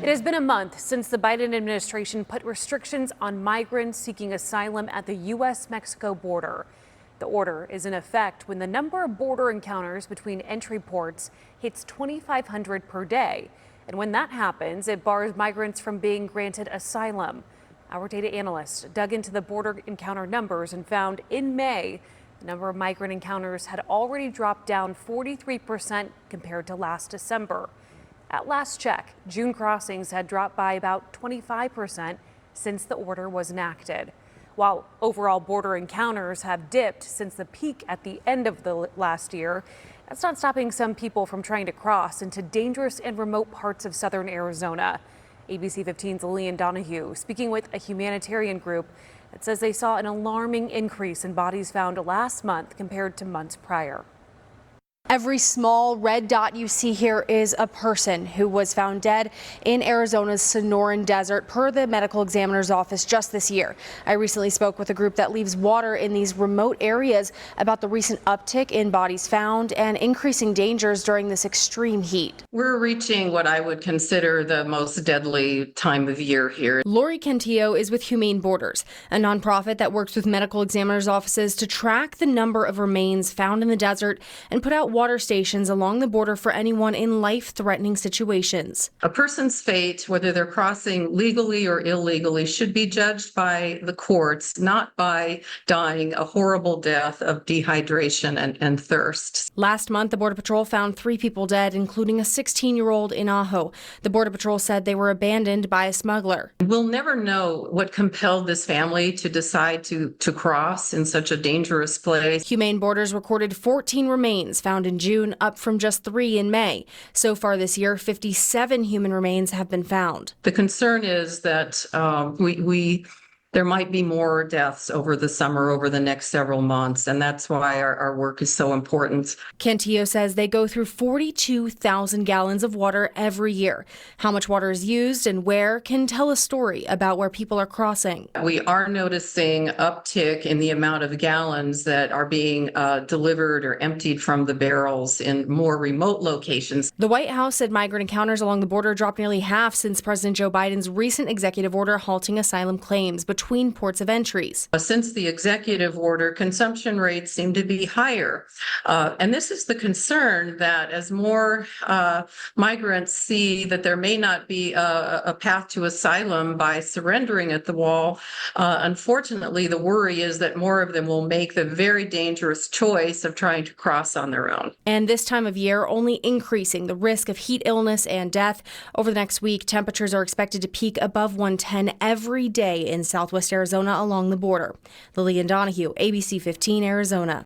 It has been a month since the Biden administration put restrictions on migrants seeking asylum at the U.S.-Mexico border. The order is in effect when the number of border encounters between entry ports hits 2,500 per day. And when that happens, it bars migrants from being granted asylum. Our data analyst dug into the border encounter numbers and found in May, the number of migrant encounters had already dropped down 43% compared to last December. At last check, June crossings had dropped by about 25% since the order was enacted. While overall border encounters have dipped since the peak at the end of the last year, that's not stopping some people from trying to cross into dangerous and remote parts of southern Arizona. ABC 15's Leanne Donahue speaking with a humanitarian group that says they saw an alarming increase in bodies found last month compared to months prior. Every small red dot you see here is a person who was found dead in Arizona's Sonoran desert, per the medical examiner's office just this year. I recently spoke with a group that leaves water in these remote areas about the recent uptick in bodies found and increasing dangers during this extreme heat. We're reaching what I would consider the most deadly time of year here. Lori Cantillo is with Humane Borders, a nonprofit that works with medical examiners' offices to track the number of remains found in the desert and put out water stations along the border for anyone in life-threatening situations. A person's fate, whether they're crossing legally or illegally, should be judged by the courts, not by dying a horrible death of dehydration and thirst. Last month, the Border Patrol found 3 people dead, including a 16-year-old in Ajo. The Border Patrol said they were abandoned by a smuggler. We'll never know what compelled this family to decide to cross in such a dangerous place. Humane Borders recorded 14 remains found in June, up from just 3 in May. So far this year, 57 human remains have been found. The concern is that there might be more deaths over the summer, over the next several months, and that's why our work is so important. Cantillo says they go through 42,000 gallons of water every year. How much water is used and where can tell a story about where people are crossing. We are noticing uptick in the amount of gallons that are being delivered or emptied from the barrels in more remote locations. The White House said migrant encounters along the border dropped nearly half since President Joe Biden's recent executive order halting asylum claims between ports of entries. Since the executive order, consumption rates seem to be higher. And this is the concern that as more migrants see that there may not be a path to asylum by surrendering at the wall, unfortunately, the worry is that more of them will make the very dangerous choice of trying to cross on their own. And this time of year, only increasing the risk of heat illness and death. Over the next week, temperatures are expected to peak above 110 every day in Southwest Arizona along the border. Leanne Donahue, ABC 15, Arizona.